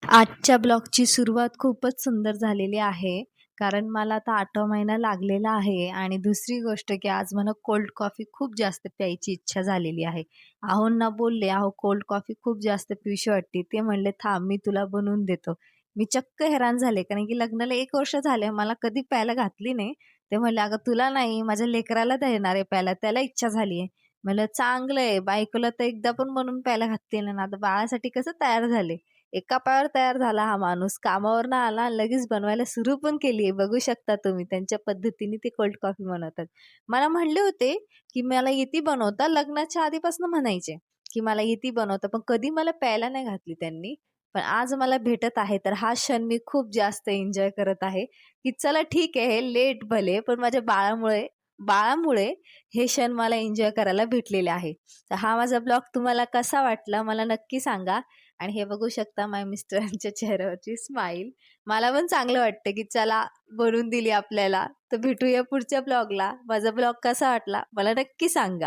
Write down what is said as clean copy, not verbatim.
आजच्या ब्लॉगची सुरुवात खूपच सुंदर झालेली आहे. कारण मला आता 8वा महिना लागलेला आहे आणि दुसरी गोष्ट की आज मला कोल्ड कॉफी खूप जास्त प्यायची इच्छा झालेली आहे. आहोंना बोलले, "अहो कोल्ड कॉफी खूप जास्त पिऊशी वाटते." ते म्हणले, "थांब मी तुला बनवून देतो." मी चक्क हैराण झाले कारण की लग्नाला 1 वर्ष झाले मला कधी प्यायला घातली नाही. ते म्हणले, "अगं तुला नाही माझ्या लेकराला देणार आहे प्यायला, त्याला इच्छा झाली आहे." म्हणलं, "चांगलं आहे, बायकोला तर एकदा पण बनवून प्यायला घातली नाही ना, आता बाळासाठी कसं तयार झाले." एका पायावर तयार झाला हा माणूस. कामावरनं आला आणि लगेच बनवायला सुरू पण केली आहे. बघू शकता तुम्ही त्यांच्या पद्धतीने ते कोल्ड कॉफी बनवतात. मला म्हणले होते, की मला येती बनवता. लग्नाच्या आधीपासून म्हणायचे, की मला येती बनवता. पण कधी मला प्यायला नाही घातली त्यांनी. पण आज मला भेटत आहे, तर हा क्षण मी खूप जास्त एन्जॉय करत आहे, की चला ठीक आहे, लेट भले, पण माझ्या बाळामुळे बाळामुळे हे क्षण मला एन्जॉय करायला भेटलेले आहे. तर हा माझा ब्लॉग तुम्हाला कसा वाटला मला नक्की सांगा. आणि हे बघू शकता माझ्या मिस्टरांच्या चेहऱ्यावरची स्माईल. मला पण चांगलं वाटतं, की चला बनवून दिली आपल्याला. तर भेटूया पुढच्या ब्लॉगला. माझा ब्लॉग कसा वाटला मला नक्की सांगा.